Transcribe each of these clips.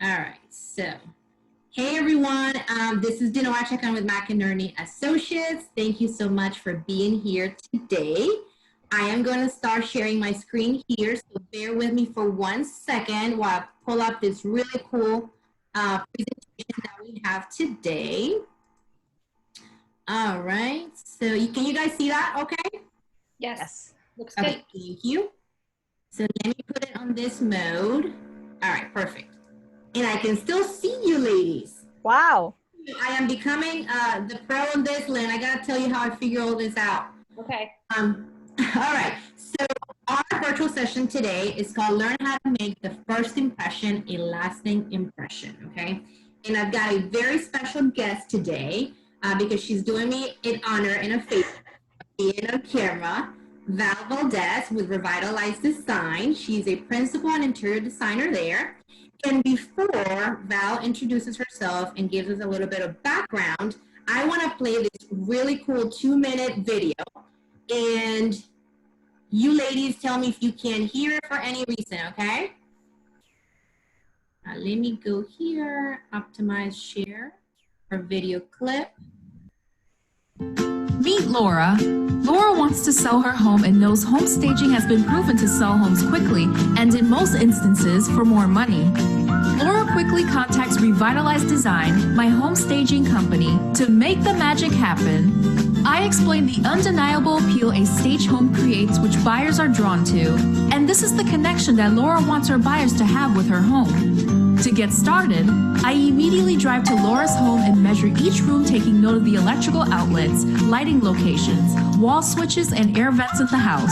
All right, so hey everyone, this is Dino Achakan with McInerney Associates. Thank you so much for being here today. I am going to start sharing my screen here, so bear with me for 1 second while I pull up this really cool presentation that we have today. All right, so can you guys see that okay? Yes. Looks Okay, good. thank you. So let me put it on this mode. All right, perfect. And I can still see you ladies. Wow. I am becoming the pro on this, Lynn. I gotta tell you how I figure all this out. Okay. All right, so our virtual session today is called Learn How to Make the First Impression a Lasting Impression, okay? And I've got a very special guest today because she's doing me an honor and a favor being on camera. Val Valdez with Revitalize Design. She's a principal and interior designer there. And before Val introduces herself and gives us a little bit of background, I want to play this really cool 2-minute video. And you ladies tell me if you can't hear it for any reason, okay? Let me go here, optimize share for video clip. Meet Laura. Laura wants to sell her home and knows home staging has been proven to sell homes quickly and in most instances for more money. Laura quickly contacts Revitalize Design, my home staging company, to make the magic happen. I explain the undeniable appeal a stage home creates which buyers are drawn to, and this is the connection that Laura wants her buyers to have with her home. To get started, I immediately drive to Laura's home and measure each room, taking note of the electrical outlets, lighting locations, wall switches, and air vents in the house.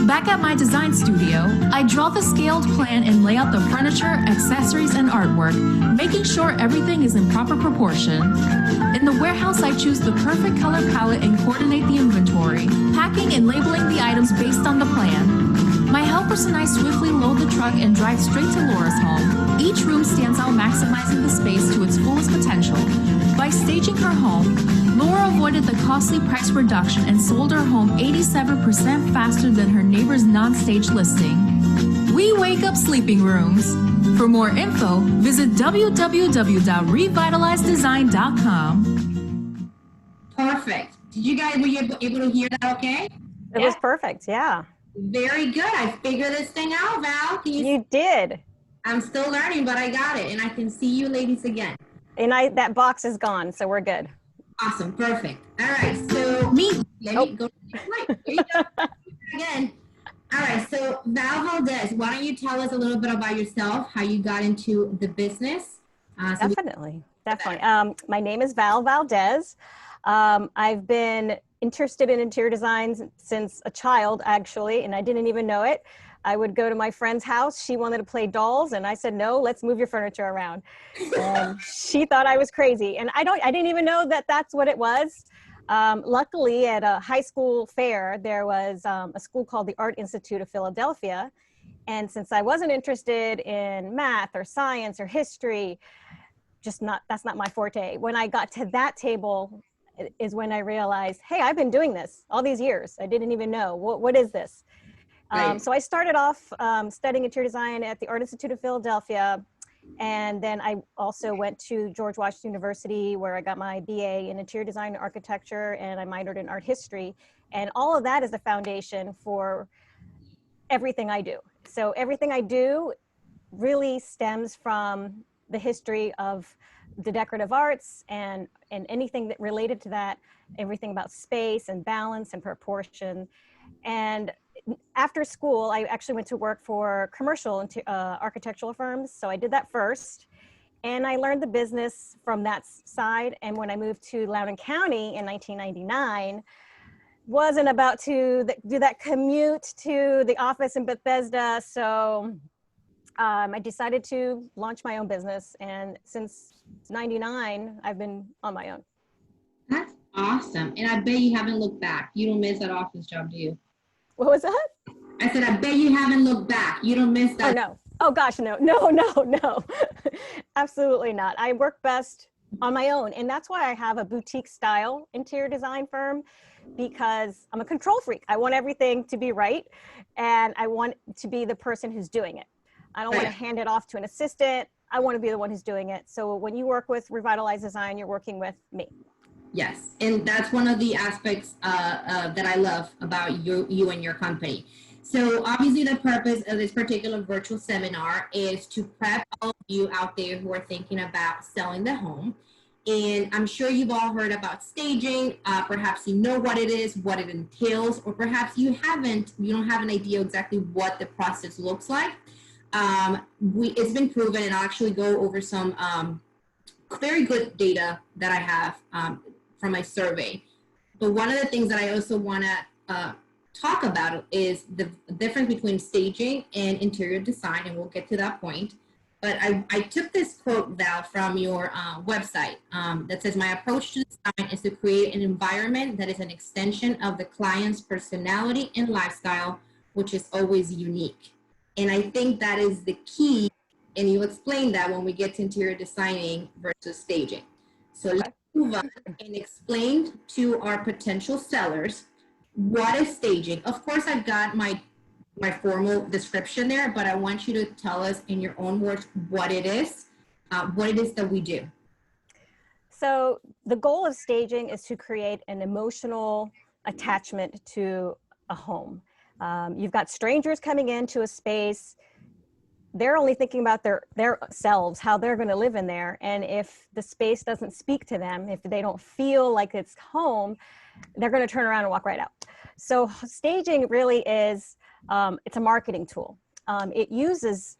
Back at my design studio, I draw the scaled plan and lay out the furniture, accessories, and artwork, making sure everything is in proper proportion. In the warehouse, I choose the perfect color palette and coordinate the inventory, packing and labeling the items based on the plan. My helpers and I swiftly load the truck and drive straight to Laura's home. Each room stands out, maximizing the space to its fullest potential. By staging her home, Laura avoided the costly price reduction and sold her home 87% faster than her neighbor's non-stage listing. We wake up sleeping rooms. For more info, visit www.revitalizedesign.com. Perfect. Were you able to hear that okay? It was perfect, yeah. Very good. I figured this thing out, Val. You did. I'm still learning, but I got it. And I can see you ladies again. And that box is gone, so we're good. Awesome. Perfect. All right. So let me go to the slide. There you go. Again. All right. So Val Valdez, why don't you tell us a little bit about yourself, how you got into the business? Definitely. My name is Val Valdez. I've been interested in interior designs since a child, actually, and I didn't even know it. I would go to my friend's house. She wanted to play dolls, and I said, no, let's move your furniture around. And she thought I was crazy, and I didn't even know that that's what it was. Luckily, at a high school fair, there was a school called the Art Institute of Philadelphia, and since I wasn't interested in math or science or history, that's not my forte. When I got to that table is when I realized, hey, I've been doing this all these years. I didn't even know. What is this? Right. So I started off studying interior design at the Art Institute of Philadelphia. And then I also went to George Washington University, where I got my BA in interior design and architecture, and I minored in art history. And all of that is the foundation for everything I do. So everything I do really stems from the history of the decorative arts and anything that related to that, everything about space and balance and proportion. And after school, I actually went to work for commercial architectural firms. So I did that first, and I learned the business from that side. And when I moved to Loudoun County in 1999, wasn't about to do that commute to the office in Bethesda. So I decided to launch my own business. And since 99, I've been on my own. That's awesome. And I bet you haven't looked back. You don't miss that office job, do you? What was that? I said, I bet you haven't looked back. You don't miss that. Oh, no. Oh, gosh, no. Absolutely not. I work best on my own. And that's why I have a boutique style interior design firm, because I'm a control freak. I want everything to be right. And I want to be the person who's doing it. I don't want to hand it off to an assistant. I want to be the one who's doing it. So when you work with Revitalize Design, you're working with me. Yes, and that's one of the aspects that I love about you and your company. So obviously the purpose of this particular virtual seminar is to prep all of you out there who are thinking about selling the home. And I'm sure you've all heard about staging. Perhaps you know what it is, what it entails, or perhaps you don't have an idea exactly what the process looks like. It's been proven, and I'll actually go over some very good data that I have from my survey. But one of the things that I also want to talk about is the difference between staging and interior design, and we'll get to that point. But I took this quote, Val, from your website that says, "My approach to design is to create an environment that is an extension of the client's personality and lifestyle, which is always unique." And I think that is the key, and you explain that when we get to interior designing versus staging. So let's move on and explain to our potential sellers what is staging. Of course, I've got my formal description there, but I want you to tell us in your own words what it is that we do. So the goal of staging is to create an emotional attachment to a home. You've got strangers coming into a space. They're only thinking about their selves, how they're going to live in there. And if the space doesn't speak to them, if they don't feel like it's home, they're going to turn around and walk right out. So staging really is, it's a marketing tool. It uses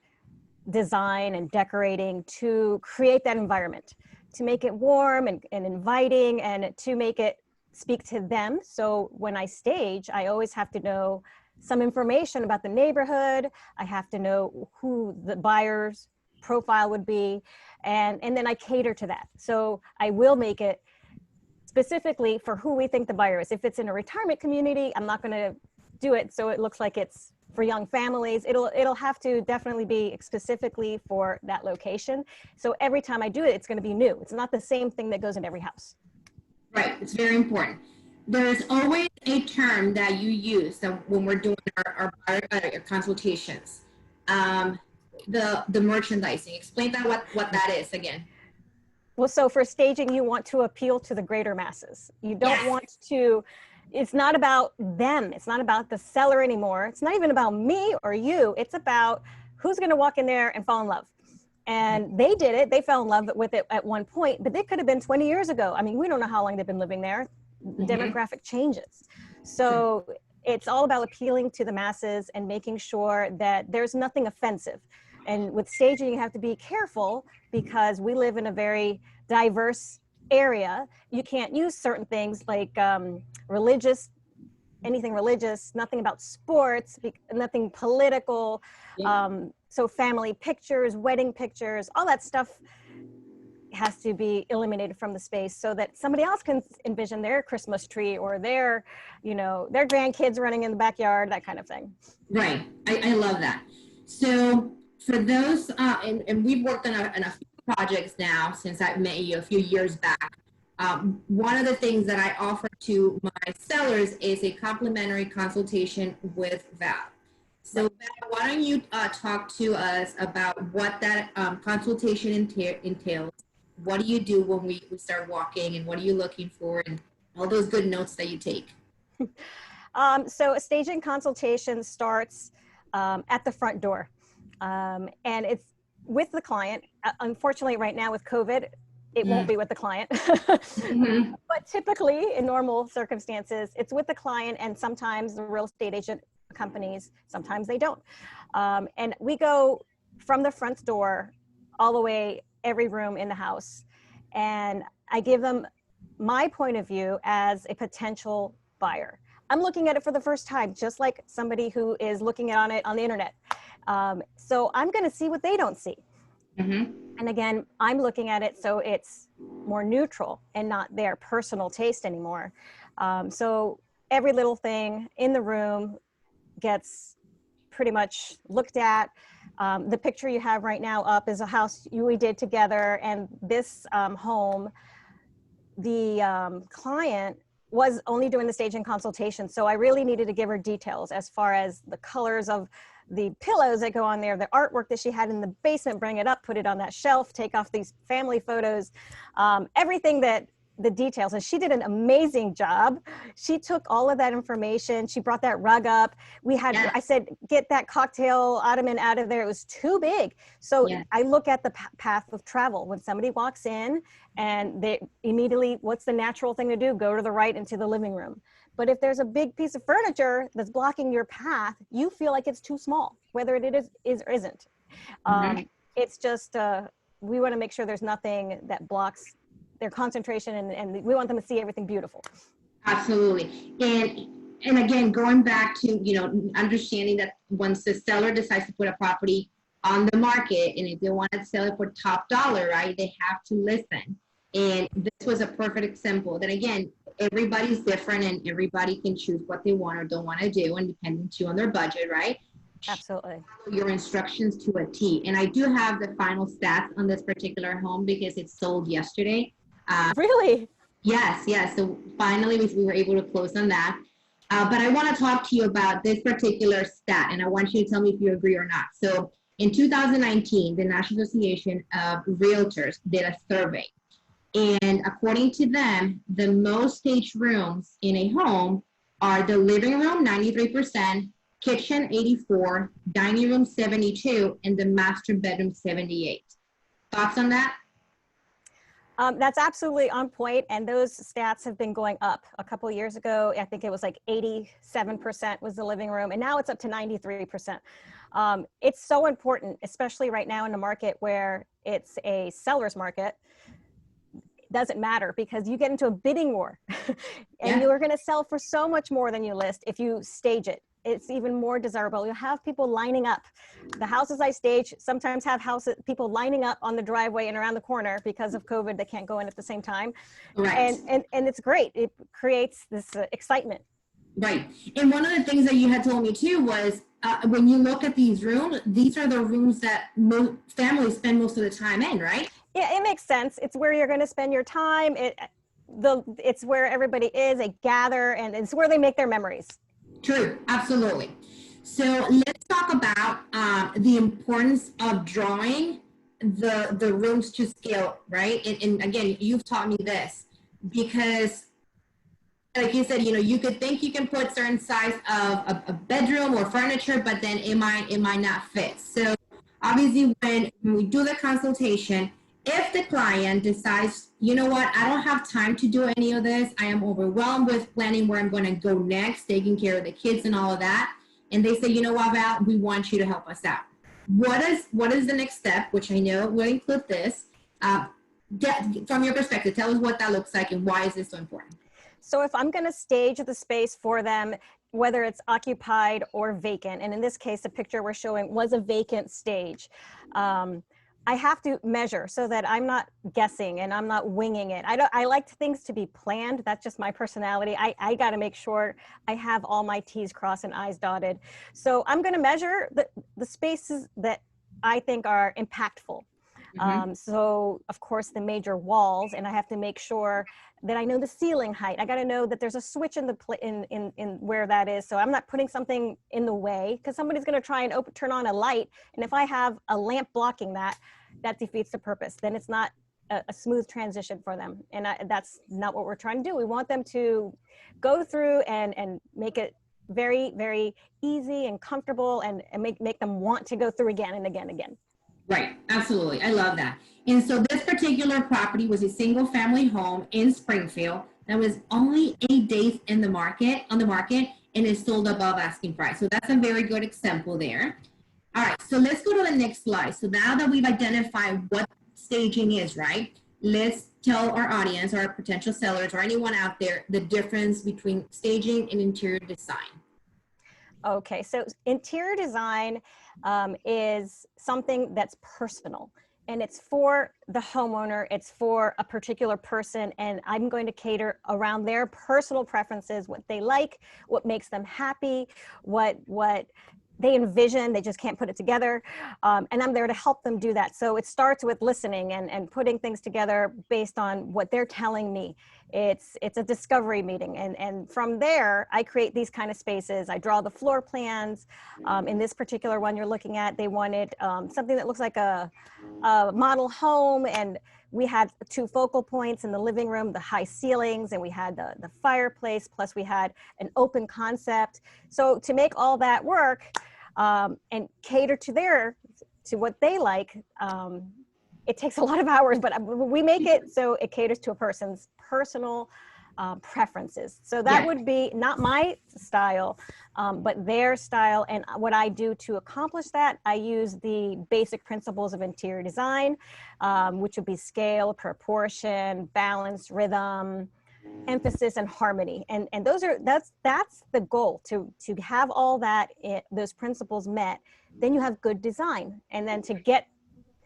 design and decorating to create that environment, to make it warm and inviting, and to make it speak to them. So when I stage, I always have to know some information about the neighborhood. I have to know who the buyer's profile would be, and then I cater to that. So I will make it specifically for who we think the buyer is. If it's in a retirement community, I'm not going to do it so it looks like it's for young families. It'll have to definitely be specifically for that location. So every time I do it, it's going to be new. It's not the same thing that goes in every house. Right. It's very important. There's always a term that you use when we're doing our consultations. The merchandising. Explain what that is again. Well, so for staging, you want to appeal to the greater masses. You don't want to, it's not about them. It's not about the seller anymore. It's not even about me or you. It's about who's going to walk in there and fall in love. And they did it. They fell in love with it at one point, but it could have been 20 years ago. I mean, we don't know how long they've been living there. Demographic changes. So it's all about appealing to the masses and making sure that there's nothing offensive. And with staging, you have to be careful because we live in a very diverse area. You can't use certain things like religious, anything religious, nothing about sports, nothing political. So family pictures, wedding pictures, all that stuff has to be eliminated from the space so that somebody else can envision their Christmas tree or their grandkids running in the backyard, that kind of thing. Right. I love that. So for those, and we've worked on a few projects now since I met you a few years back. One of the things that I offer to my sellers is a complimentary consultation with Val. So Val, why don't you talk to us about what that consultation entails? What do you do when we start walking, and what are you looking for, and all those good notes that you take? So a staging consultation starts at the front door. And it's with the client. Unfortunately, right now with COVID, it won't be with the client. But typically, in normal circumstances, it's with the client, and sometimes the real estate agent companies, sometimes they don't. And we go from the front door all the way, every room in the house. And I give them my point of view as a potential buyer. I'm looking at it for the first time, just like somebody who is looking on it on the internet. So I'm going to see what they don't see. And again, I'm looking at it so it's more neutral and not their personal taste anymore. So every little thing in the room gets pretty much looked at. The picture you have right now up is a house we did together, and this home, the client was only doing the staging consultation, so I really needed to give her details as far as the colors of the pillows that go on there, the artwork that she had in the basement, bring it up, put it on that shelf, take off these family photos, everything that the details. And she did an amazing job. She took all of that information. She brought that rug up. I said, get that cocktail ottoman out of there. It was too big. So I look at the path of travel. When somebody walks in and they immediately, what's the natural thing to do? Go to the right into the living room. But if there's a big piece of furniture that's blocking your path, you feel like it's too small, whether it is or isn't. It's just, we want to make sure there's nothing that blocks their concentration, and we want them to see everything beautiful. Absolutely. And again, going back to, understanding that once the seller decides to put a property on the market, and if they want to sell it for top dollar, right, they have to listen. And this was a perfect example that, again, everybody's different and everybody can choose what they want or don't want to do, and depending too on their budget, right? Absolutely. Your instructions to a T. And I do have the final stats on this particular home because it sold yesterday. Really? Yes. So finally, we were able to close on that. But I want to talk to you about this particular stat, and I want you to tell me if you agree or not. So in 2019, the National Association of Realtors did a survey. And according to them, the most staged rooms in a home are the living room, 93%, kitchen, 84%, dining room, 72%, and the master bedroom, 78%. Thoughts on that? That's absolutely on point, and those stats have been going up. A couple of years ago, I think it was like 87% was the living room, and now it's up to 93%. It's so important, especially right now in a market where it's a seller's market. Doesn't matter, because you get into a bidding war and you are going to sell for so much more than you list if you stage it. It's even more desirable. You'll have people lining up. The houses I stage sometimes have people lining up on the driveway and around the corner because of COVID. They can't go in at the same time. Right. And it's great. It creates this excitement. Right. And one of the things that you had told me too was when you look at these rooms, these are the rooms that families spend most of the time in, right? Yeah, it makes sense. It's where you're going to spend your time. It's where everybody is. They gather, and it's where they make their memories. True, absolutely. So let's talk about the importance of drawing the rooms to scale, right? And again, you've taught me this because, like you said, you could think you can put certain size of a bedroom or furniture, but then it might not fit. So obviously, when we do the consultation, if the client decides, you know what, I don't have time to do any of this, I am overwhelmed with planning where I'm going to go next, taking care of the kids and all of that, and they say, you know what, Val, we want you to help us out. What is the next step, which I know will include this, from your perspective, tell us what that looks like and why is this so important? So if I'm going to stage the space for them, whether it's occupied or vacant, and in this case, the picture we're showing was a vacant stage, I have to measure so that I'm not guessing and I'm not winging it. I like things to be planned. That's just my personality. I got to make sure I have all my T's crossed and I's dotted. So I'm going to measure the spaces that I think are impactful. So of course the major walls, and I have to make sure that I know the ceiling height. I got to know that there's a switch in where that is. So I'm not putting something in the way, because somebody's going to try and turn on a light. And if I have a lamp blocking that defeats the purpose. Then it's not a smooth transition for them. And that's not what we're trying to do. We want them to go through and make it very, very easy and comfortable, and make them want to go through again and again and again. Right, absolutely. I love that. And so this particular property was a single family home in Springfield that was only 8 days on the market, and is sold above asking price. So that's a very good example there. All right, so let's go to the next slide. So now that we've identified what staging is, right, let's tell our audience or our potential sellers or anyone out there the difference between staging and interior design. Okay, so interior design is something that's personal, and it's for the homeowner, it's for a particular person, and I'm going to cater around their personal preferences, what they like, what makes them happy, what they envision, they just can't put it together, and I'm there to help them do that. So it starts with listening and putting things together based on what they're telling me. It's a discovery meeting. And from there, I create these kind of spaces. I draw the floor plans. In this particular one you're looking at, they wanted something that looks like a model home, and we had 2 focal points in the living room, the high ceilings, and we had the fireplace, plus we had an open concept. So to make all that work and cater to what they like, it takes a lot of hours, but we make it so it caters to a person's personal preferences. So that would be not my style, but their style. And what I do to accomplish that, I use the basic principles of interior design, which would be scale, proportion, balance, rhythm, emphasis, and harmony. And that's the goal, to have all that, those principles met. Then you have good design. And then to get,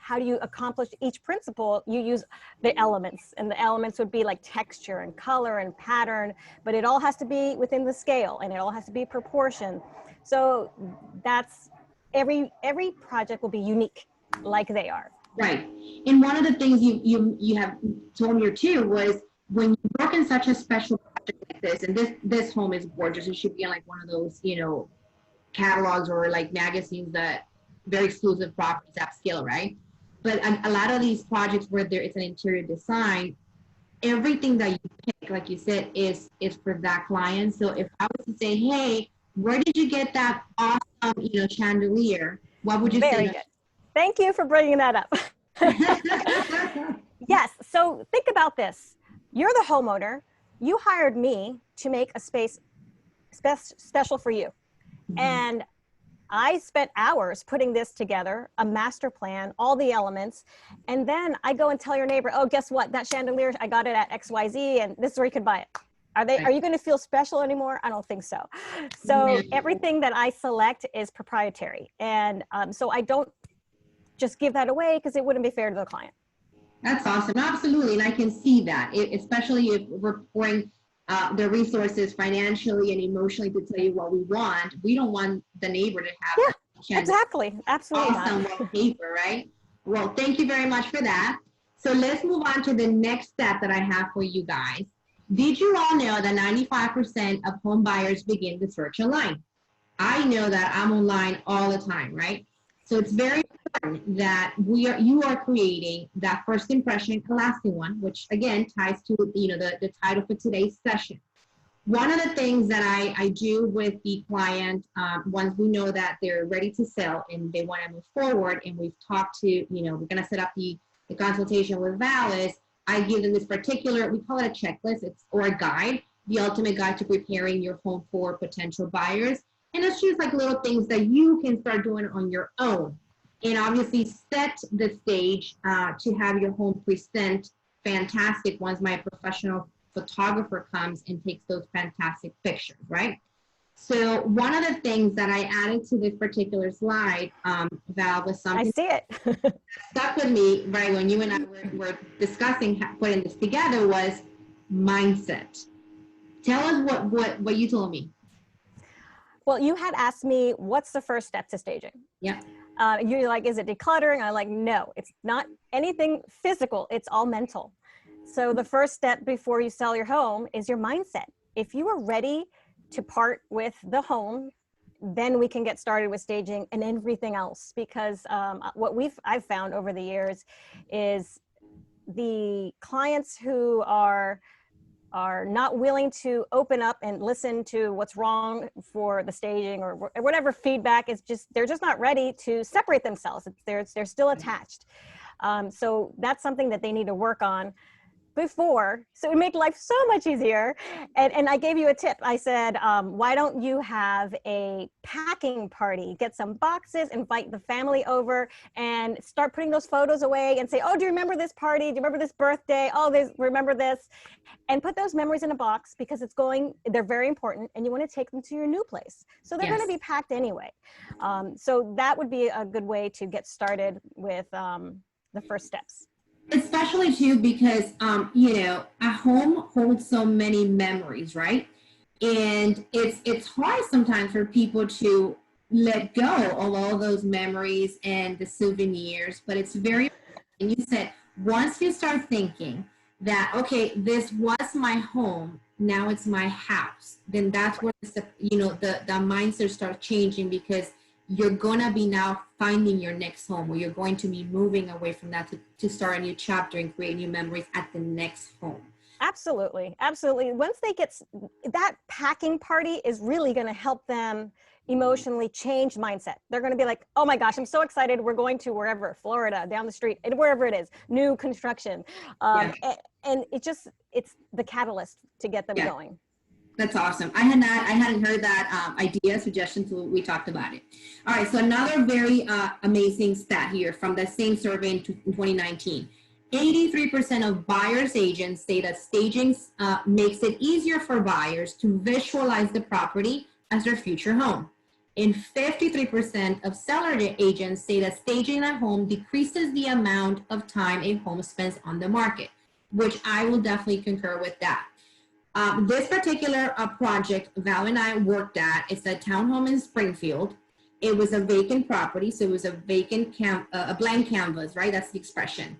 how do you accomplish each principle? You use the elements, and the elements would be like texture and color and pattern, but it all has to be within the scale, and it all has to be proportion. So that's every project will be unique like they are. Right. And one of the things you have told me too was, when you work in such a special project like this, and this home is gorgeous, it should be on like one of those, catalogs or like magazines, that very exclusive properties, upscale, right? But a lot of these projects where it's an interior design, everything that you pick, like you said, is for that client. So if I was to say, hey, where did you get that awesome, chandelier? What would you say? Very good. Thank you for bringing that up. Yes. So think about this. You're the homeowner. You hired me to make a space special for you. Mm-hmm. And I spent hours putting this together, a master plan, all the elements. And then I go and tell your neighbor, oh, guess what? That chandelier, I got it at XYZ, and this is where you can buy it. Are you going to feel special anymore? I don't think so. So everything that I select is proprietary. And so I don't just give that away, because it wouldn't be fair to the client. That's awesome. Absolutely. And I can see that, especially if we're pouring the resources financially and emotionally to tell you what we want. We don't want the neighbor to have exactly. Absolutely awesome wallpaper, right? Well, thank you very much for that. So let's move on to the next step that I have for you guys. Did you all know that 95% of home buyers begin the search online? I know that I'm online all the time, right? So it's very important that you are creating that first impression, a lasting one, which again ties to the title for today's session. One of the things that I do with the client, once we know that they're ready to sell and they want to move forward, and we've talked to, we're going to set up the consultation with Val, is I give them this particular, we call it a checklist, or a guide, the ultimate guide to preparing your home for potential buyers. And it's just like little things that you can start doing on your own, and obviously set the stage to have your home present fantastic once my professional photographer comes and takes those fantastic pictures, right? So one of the things that I added to this particular slide, Val, was something I see it. that stuck with me, right, when you and I were discussing putting this together, was mindset. Tell us what you told me. Well, you had asked me, what's the first step to staging? Yeah. You're like, is it decluttering? I'm like, no, it's not anything physical. It's all mental. So the first step before you sell your home is your mindset. If you are ready to part with the home, then we can get started with staging and everything else. Because what I've found over the years is the clients who are not willing to open up and listen to what's wrong for the staging or whatever feedback, is they're just not ready to separate themselves. They're still attached. So that's something that they need to work on before, so it would make life so much easier. And I gave you a tip. I said, why don't you have a packing party, get some boxes, invite the family over, and start putting those photos away and say, oh, do you remember this party? Do you remember this birthday? Oh, remember this? And put those memories in a box, because they're very important, and you want to take them to your new place. So they're going to be packed anyway. So that would be a good way to get started with the first steps. Especially too, because a home holds so many memories, right? And it's hard sometimes for people to let go of all those memories and the souvenirs, but it's very important. And you said, once you start thinking that, okay, this was my home, now it's my house, then that's where the mindset starts changing, because you're gonna be now finding your next home, or you're going to be moving away from that to start a new chapter and create new memories at the next home. Absolutely. Absolutely. Once they get that packing party is really going to help them emotionally change mindset. They're going to be like, oh my gosh, I'm so excited. We're going to wherever, Florida, down the street, and wherever it is, new construction. And it's the catalyst to get them going. That's awesome. I hadn't heard that idea, suggestion, so we talked about it. All right, so another very amazing stat here from the same survey in 2019. 83% of buyers agents say that staging makes it easier for buyers to visualize the property as their future home. And 53% of seller agents say that staging a home decreases the amount of time a home spends on the market, which I will definitely concur with that. This particular project Val and I worked at, it's a townhome in Springfield. It was a vacant property, so it was a vacant a blank canvas, right? That's the expression.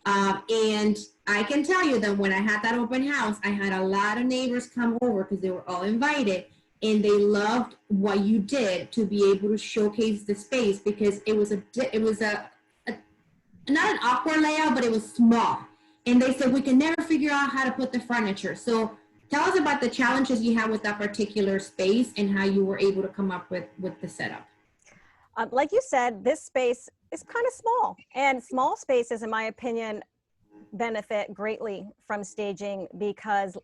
And I can tell you that when I had that open house, I had a lot of neighbors come over because they were all invited, and they loved what you did to be able to showcase the space, because it was not an awkward layout, but it was small. And they said, we can never figure out how to put the furniture. So tell us about the challenges you had with that particular space and how you were able to come up with the setup. Like you said, this space is kind of small, and small spaces, in my opinion, benefit greatly from staging, because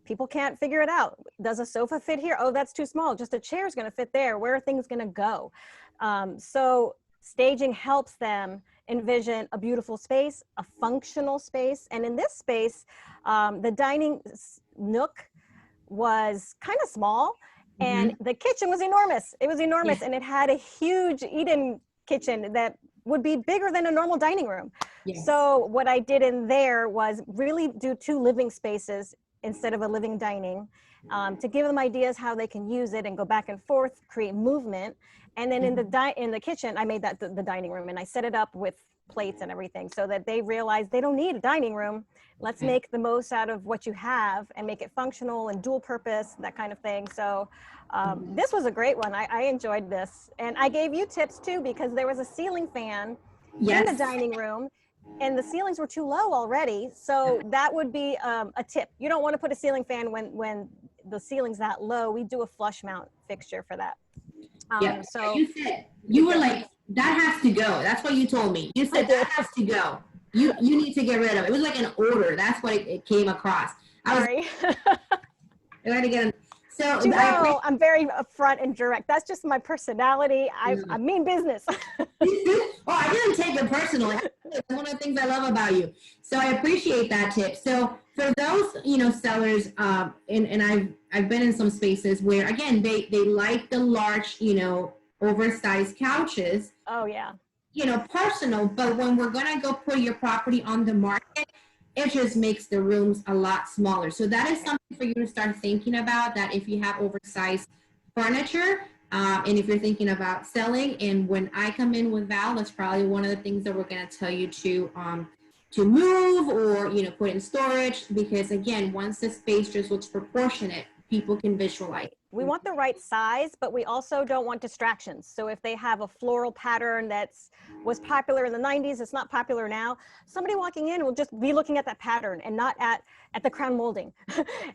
people can't figure it out. Does a sofa fit here? Oh, that's too small. Just a chair is going to fit there. Where are things going to go? So staging helps them envision a beautiful space, a functional space. And in this space, the dining nook was kind of small, and the kitchen was enormous. It was enormous, and it had a huge eat-in kitchen that would be bigger than a normal dining room. So what I did in there was really do 2 living spaces instead of a living dining, to give them ideas how they can use it and go back and forth, create movement. And then in the kitchen, I made that the dining room, and I set it up with plates and everything so that they realize they don't need a dining room. Let's make the most out of what you have and make it functional and dual purpose, that kind of thing. So this was a great one. I enjoyed this. And I gave you tips too, because there was a ceiling fan in the dining room, and the ceilings were too low already. So that would be a tip. You don't want to put a ceiling fan when the ceiling's that low. We do a flush mount fixture for that. So you said, you were like, that has to go. That's what you told me. You said that has to go. You need to get rid of it. It was like an order. That's what it came across. Sorry. I had to get So you know, I'm very upfront and direct. That's just my personality. I mean business. Oh, I didn't take it personally. That's one of the things I love about you. So I appreciate that tip. So for those, sellers, and I've been in some spaces where, again, they like the large, oversized couches. Oh yeah. Personal, but when we're gonna go put your property on the market, it just makes the rooms a lot smaller. So that is something for you to start thinking about, that if you have oversized furniture, and if you're thinking about selling, and when I come in with Val, that's probably one of the things that we're gonna tell you to move or, put in storage, because again, once the space just looks proportionate, people can visualize. We want the right size, but we also don't want distractions. So if they have a floral pattern was popular in the 90s, it's not popular now, somebody walking in will just be looking at that pattern and not at the crown molding.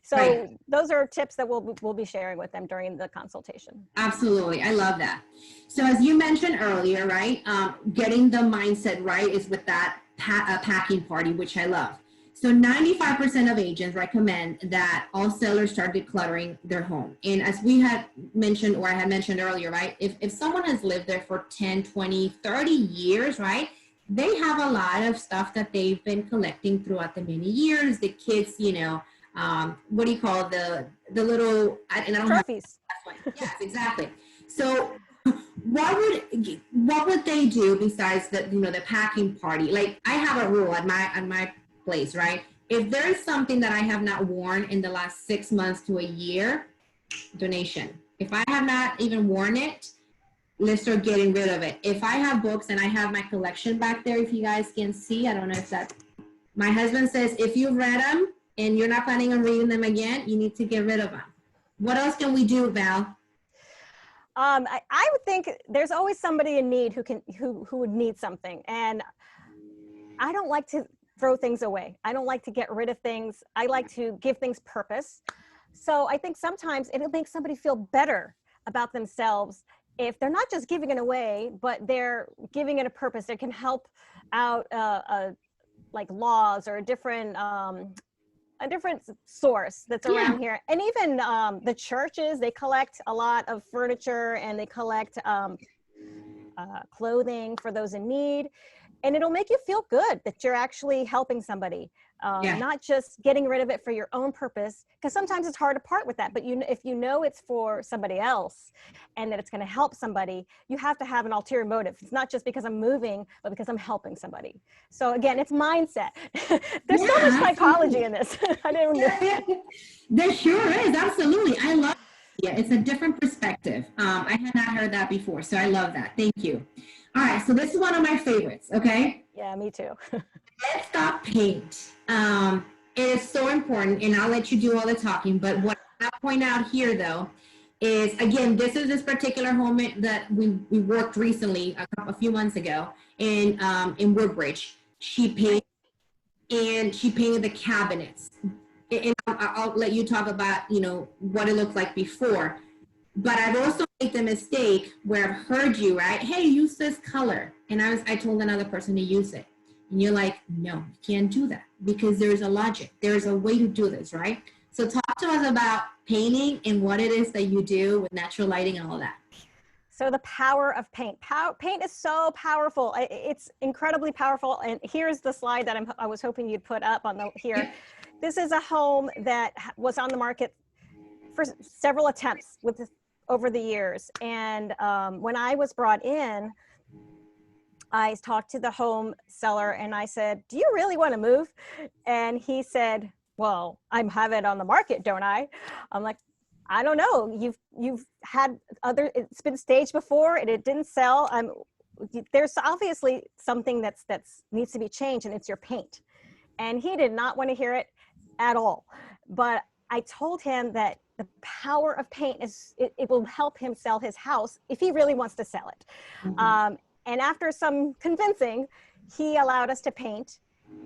So those are tips that we'll be sharing with them during the consultation. Absolutely. I love that. So as you mentioned earlier, right, getting the mindset right is with that packing party, which I love. So 95% of agents recommend that all sellers start decluttering their home. And as we had mentioned, or I had mentioned earlier, right, if someone has lived there for 10, 20, 30 years, right, they have a lot of stuff that they've been collecting throughout the many years. The kids, what do you call the little, and I don't trophies. Yes, exactly. So what would they do besides the packing party? Like, I have a rule at my place, right? If there is something that I have not worn in the last 6 months to a year, donation. If I have not even worn it, let's start getting rid of it. If I have books and I have my collection back there, if you guys can see, I don't know if that, My husband says, if you've read them and you're not planning on reading them again, you need to get rid of them. What else can we do, Val? I would think there's always somebody in need who would need something. And I don't like to throw things away. I don't like to get rid of things. I like to give things purpose. So I think sometimes it'll make somebody feel better about themselves if they're not just giving it away, but they're giving it a purpose that can help out like laws or a different source that's around here. And even the churches, they collect a lot of furniture and they collect clothing for those in need. And it'll make you feel good that you're actually helping somebody, not just getting rid of it for your own purpose, because sometimes it's hard to part with that. But if you know it's for somebody else and that it's going to help somebody, you have to have an ulterior motive. It's not just because I'm moving, but because I'm helping somebody. So again, it's mindset. There's so much psychology in this. I didn't know. There sure is. Absolutely. I love it. Yeah, it's a different perspective. I had not heard that before, so I love that. Thank you. All right, so this is one of my favorites, okay? Yeah, me too. Let's stop paint. It is so important, and I'll let you do all the talking, but what I'll point out here, though, is, again, this particular home that we worked recently, a few months ago, in Woodbridge. She painted the cabinets. And I'll let you talk about, what it looked like before. But I've also made the mistake where I've heard you, right? Hey, use this color. And I told another person to use it. And you're like, no, you can't do that because there's a logic. There's a way to do this, right? So talk to us about painting and what it is that you do with natural lighting and all that. So the power of paint. Paint is so powerful. It's incredibly powerful. And here's the slide that I was hoping you'd put up on here. This is a home that was on the market for several attempts over the years. And when I was brought in, I talked to the home seller and I said, do you really want to move? And he said, well, I have it on the market, don't I? I'm like, I don't know. You've had it's been staged before and it didn't sell. There's obviously something that's needs to be changed, and it's your paint. And he did not want to hear it at all. But I told him that the power of paint is it will help him sell his house if he really wants to sell it. Mm-hmm. And after some convincing, he allowed us to paint.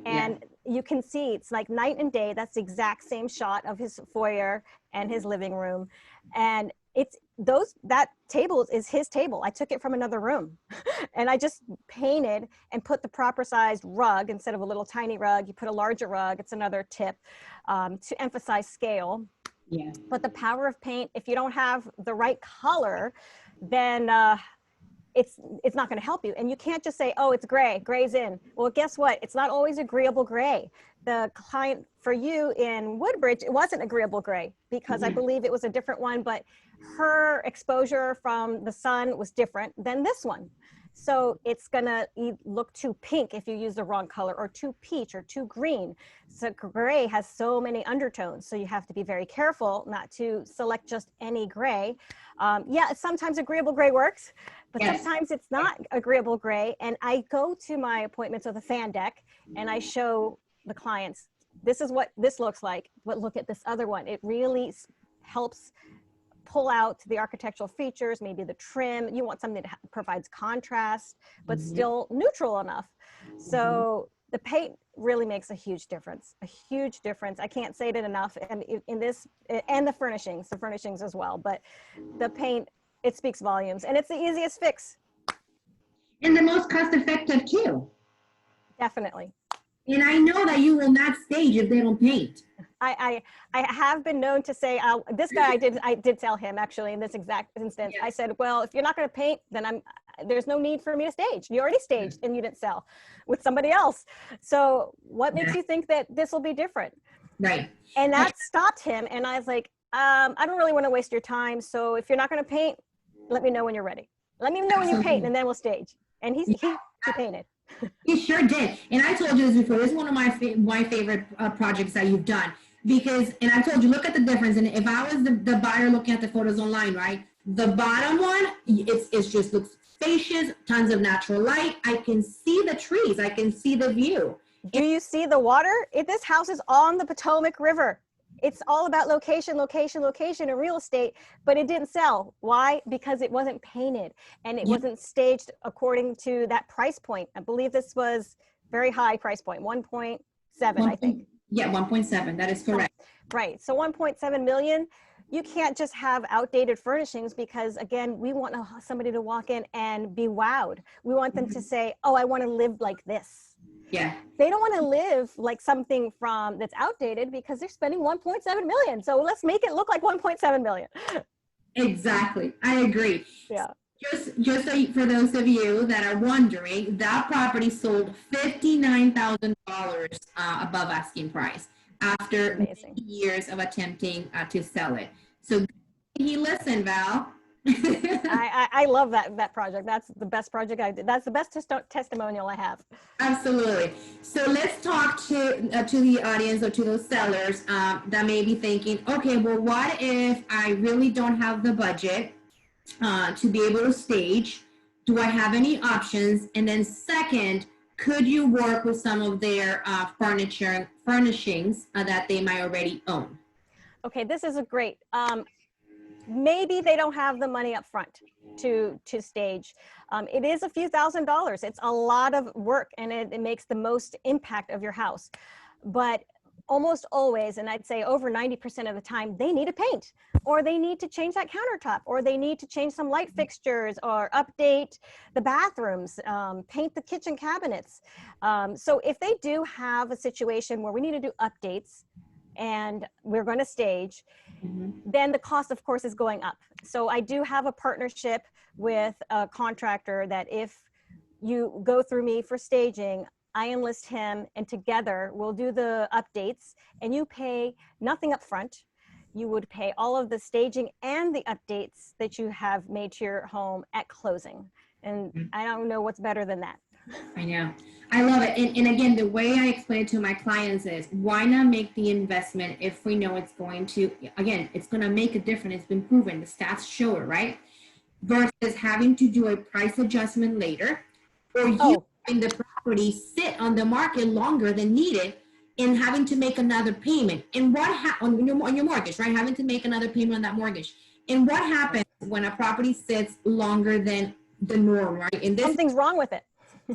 And you can see it's like night and day. That's the exact same shot of his foyer and his living room. And that table is his table. I took it from another room and I just painted and put the proper sized rug. Instead of a little tiny rug, you put a larger rug. It's another tip to emphasize scale. Yeah. But the power of paint, if you don't have the right color, then it's not going to help you. And you can't just say, oh, it's gray, gray's in. Well, guess what? It's not always agreeable gray. The client for you in Woodbridge, it wasn't agreeable gray because I believe it was a different one, but her exposure from the sun was different than this one. So it's gonna look too pink if you use the wrong color, or too peach, or too green. So gray has so many undertones, so you have to be very careful not to select just any gray. Yeah, sometimes agreeable gray works, but sometimes it's not agreeable gray. And I go to my appointments with a fan deck and I show the clients, this is what this looks like, but look at this other one. It really helps pull out the architectural features, maybe the trim. You want something that provides contrast, but still neutral enough. So the paint really makes a huge difference, I can't say it enough. And in this, and the furnishings as well, but the paint, it speaks volumes, and it's the easiest fix. And the most cost effective too. Definitely. And I know that you will not stage if they don't paint. I have been known to say, this guy, I did tell him actually in this exact instance, I said, well, if you're not going to paint, then there's no need for me to stage. You already staged and you didn't sell with somebody else. So what makes you think that this will be different? Right. And that stopped him. And I was like, I don't really want to waste your time. So if you're not going to paint, let me know when you're ready. Let me know when you paint, and then we'll stage. And he painted. He sure did. And I told you this before. This is one of my favorite projects that you've done. Because, and I told you, look at the difference. And if I was the buyer looking at the photos online, right? The bottom one, it just looks spacious, tons of natural light. I can see the trees. I can see the view. Do you see the water? This house is on the Potomac River. It's all about location, location, location in real estate, but it didn't sell. Why? Because it wasn't painted and it wasn't staged according to that price point. I believe this was very high price point, 1.7, I think. Yeah, 1.7, that is correct. Right, so 1.7 million. You can't just have outdated furnishings because, again, we want somebody to walk in and be wowed. We want them to say, oh, I want to live like this. Yeah. They don't want to live like something that's outdated because they're spending 1.7 million. So let's make it look like 1.7 million. Exactly. I agree. Yeah. Just so for those of you that are wondering, that property sold $59,000 above asking price after many years of attempting to sell it. So he listened, Val. I love that project. That's the best project I did. That's the best testimonial I have. Absolutely. So let's talk to the audience or to those sellers that may be thinking, okay, well, what if I really don't have the budget to be able to stage? Do I have any options? And then second, could you work with some of their furnishings that they might already own? Okay, this is a great. Maybe they don't have the money up front to stage. It is a few $1,000s. It's a lot of work and it makes the most impact of your house. But almost always, and I'd say over 90% of the time, they need to paint, or they need to change that countertop, or they need to change some light fixtures, or update the bathrooms, paint the kitchen cabinets. So if they do have a situation where we need to do updates and we're going to stage, then the cost, of course, is going up. So I do have a partnership with a contractor that if you go through me for staging, I enlist him and together we'll do the updates, and you pay nothing up front. You would pay all of the staging and the updates that you have made to your home at closing. And I don't know what's better than that. I know. I love it. And again, the way I explain it to my clients is, why not make the investment if we know it's going to, again, it's going to make a difference. It's been proven. The stats show it, right? Versus having to do a price adjustment later, or you having the property sit on the market longer than needed and having to make another payment. And what on your mortgage, right? Having to make another payment on that mortgage. And what happens when a property sits longer than the norm, right? And something's wrong with it.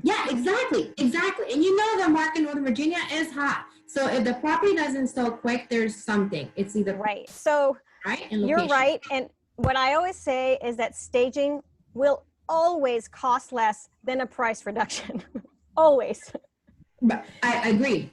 Yeah, exactly. And you know the market in Northern Virginia is hot. So if the property doesn't sell quick, there's something. It's either right. So you're right. And what I always say is that staging will always cost less than a price reduction. Always. I agree.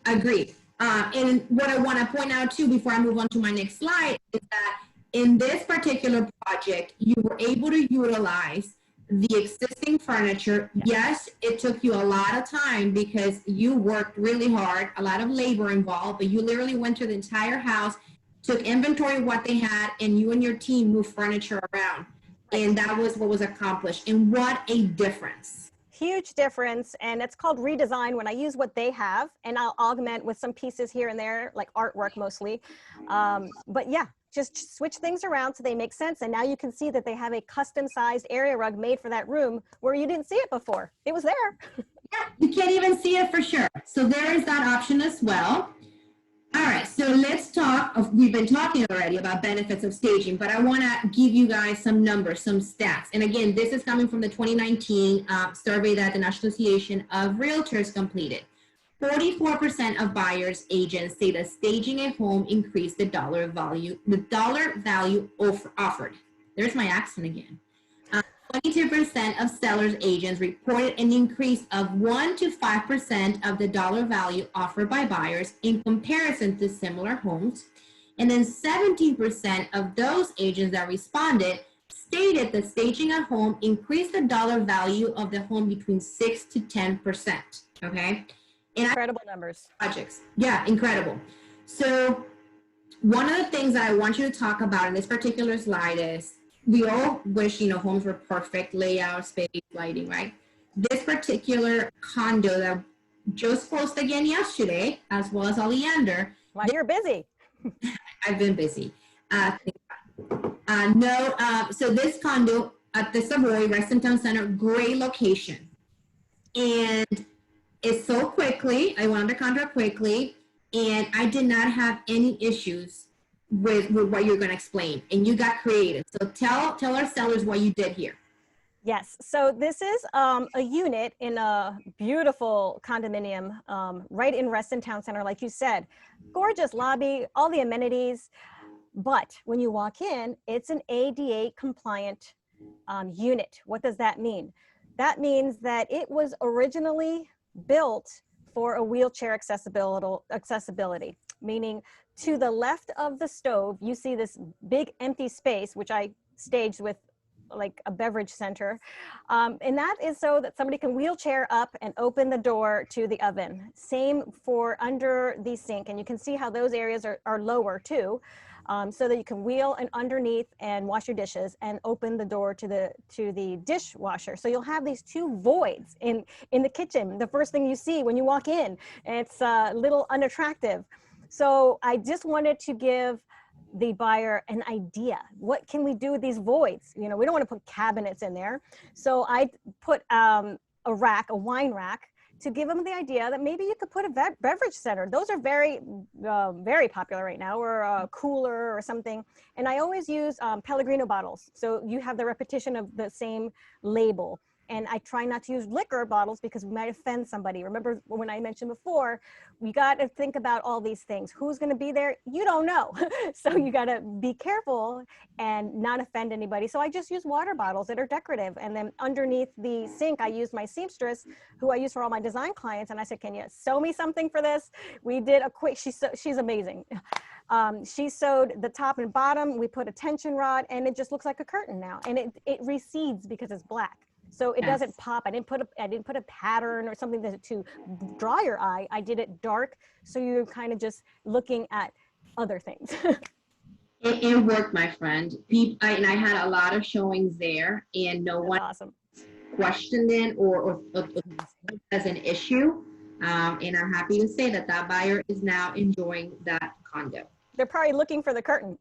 And what I want to point out too, before I move on to my next slide, is that in this particular project, you were able to utilize the existing furniture. Yes, it took you a lot of time because you worked really hard, a lot of labor involved, but you literally went through the entire house, took inventory of what they had, and you and your team moved furniture around. And that was what was accomplished. And what a difference. Huge difference. And it's called redesign when I use what they have, and I'll augment with some pieces here and there, like artwork mostly. But yeah, just switch things around so they make sense. And now you can see that they have a custom sized area rug made for that room where you didn't see it before. It was there. Yeah, you can't even see it for sure. So there is that option as well. All right, so let's talk. We've been talking already about benefits of staging, but I want to give you guys some numbers, some stats. And again, this is coming from the 2019 survey that the National Association of Realtors completed. 44% of buyers agents say that staging a home increased the dollar value offered. There's my accent again. 22% of sellers agents reported an increase of 1 to 5% of the dollar value offered by buyers in comparison to similar homes. And then 17% of those agents that responded stated that staging a home increased the dollar value of the home between 6 to 10%. Okay. Incredible numbers. Projects. Yeah, incredible. So one of the things that I want you to talk about in this particular slide is, we all wish, homes were perfect, layout, space, lighting, right? This particular condo that just closed again yesterday, as well as Oleander. Wow, you're busy. I've been busy. So this condo at the Savoy, Reston Town Center, great location. And it sold quickly. I went under contract quickly, and I did not have any issues with what you're going to explain. And you got creative. So tell our sellers what you did here. Yes, so this is a unit in a beautiful condominium right in Reston Town Center, like you said. Gorgeous lobby, all the amenities. But when you walk in, it's an ADA compliant unit. What does that mean? That means that it was originally built for a wheelchair accessibility, meaning to the left of the stove, you see this big empty space, which I staged with like a beverage center. And that is so that somebody can wheelchair up and open the door to the oven. Same for under the sink. And you can see how those areas are lower too. So that you can wheel and underneath and wash your dishes and open the door to the dishwasher. So you'll have these two voids in the kitchen. The first thing you see when you walk in, it's a little unattractive. So I just wanted to give the buyer an idea. What can we do with these voids? You know, we don't want to put cabinets in there. So I put a wine rack, to give them the idea that maybe you could put a beverage center. Those are very, very popular right now, or a cooler or something. And I always use Pellegrino bottles. So you have the repetition of the same label. And I try not to use liquor bottles because we might offend somebody. Remember when I mentioned before, we got to think about all these things. Who's going to be there? You don't know. So you got to be careful and not offend anybody. So I just use water bottles that are decorative. And then underneath the sink, I use my seamstress, who I use for all my design clients. And I said, can you sew me something for this? We did a quick, she's amazing. She sewed the top and bottom. We put a tension rod, and it just looks like a curtain now. And it recedes because it's black. So it doesn't pop. I didn't put a pattern or something to draw your eye. I did it dark, so you're kind of just looking at other things. It worked, my friend. And I had a lot of showings there, and no one questioned it or as an issue. And I'm happy to say that buyer is now enjoying that condo. They're probably looking for the curtain.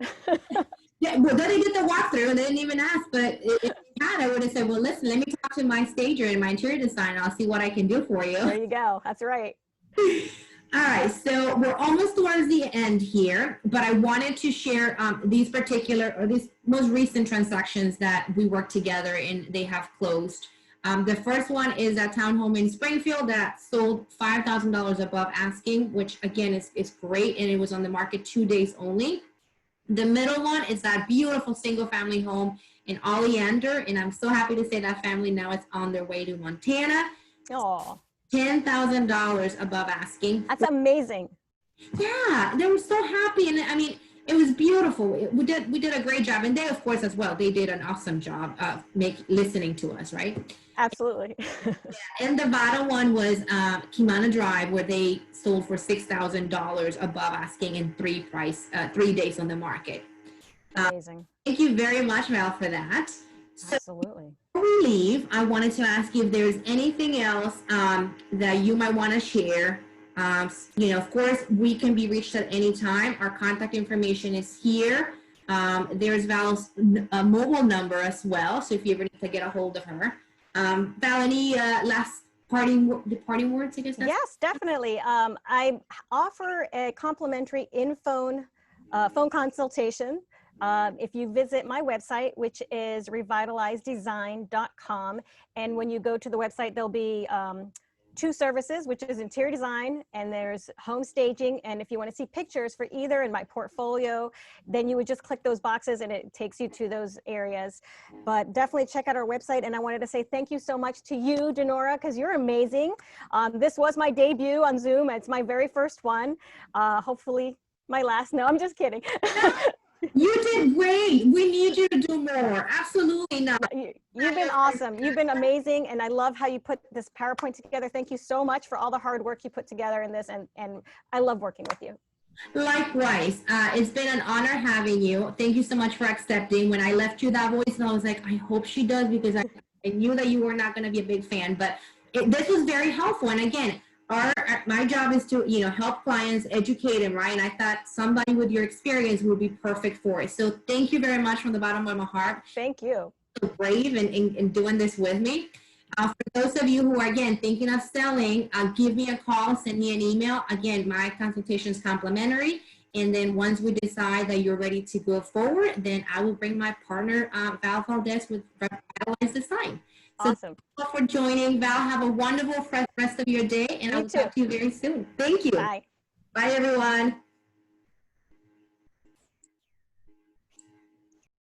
Yeah, well, then they did the walkthrough and they didn't even ask, but if I would have said, well, listen, let me talk to my stager and my interior designer. I'll see what I can do for you. There you go. That's right. All right, so we're almost towards the end here, but I wanted to share these most recent transactions that we worked together and they have closed. The first one is a townhome in Springfield that sold $5,000 above asking, which again is great, and it was on the market 2 days only. The middle one is that beautiful single family home in Oleander, and I'm so happy to say that family now is on their way to Montana. Oh, $10,000 above asking. That's amazing. Yeah, they were so happy, and I mean, it was beautiful. We did a great job, and they, of course, as well, they did an awesome job of listening to us, right? Absolutely. And the bottom one was Kimana Drive, where they sold for $6,000 above asking in 3 days on the market. Amazing. Thank you very much, Val, for that. Absolutely. Before we leave, I wanted to ask you if there's anything else that you might want to share. You know, of course, we can be reached at any time. Our contact information is here. There's Val's mobile number as well, so if you ever need to get a hold of her. Val, any last parting words, I guess? Yes, definitely. I offer a complimentary phone consultation. If you visit my website, which is revitalizedesign.com, and when you go to the website, there'll be 2 services, which is interior design, and there's home staging. And if you want to see pictures for either in my portfolio, then you would just click those boxes and it takes you to those areas. But definitely check out our website. And I wanted to say thank you so much to you, Denora, because you're amazing. This was my debut on Zoom. It's my very first one. Hopefully my last. No, I'm just kidding. You did great. We need you to do more. Absolutely not. You've been awesome. You've been amazing. And I love how you put this PowerPoint together. Thank you so much for all the hard work you put together in this. And I love working with you. Likewise. It's been an honor having you. Thank you so much for accepting. When I left you that voice, and I was like, I hope she does, because I knew that you were not going to be a big fan. But this was very helpful. And again, my job is to, you know, help clients, educate them, right? And I thought somebody with your experience would be perfect for it. So thank you very much from the bottom of my heart. Thank you. So brave in doing this with me. For those of you who are, again, thinking of selling, give me a call, send me an email. Again, my consultation is complimentary. And then once we decide that you're ready to go forward, then I will bring my partner, Val Valdez with Revitalize Design. So Awesome. thank you for joining. Val, have a wonderful rest of your day. And I will talk to you very soon. Thank you. Bye. Bye, everyone.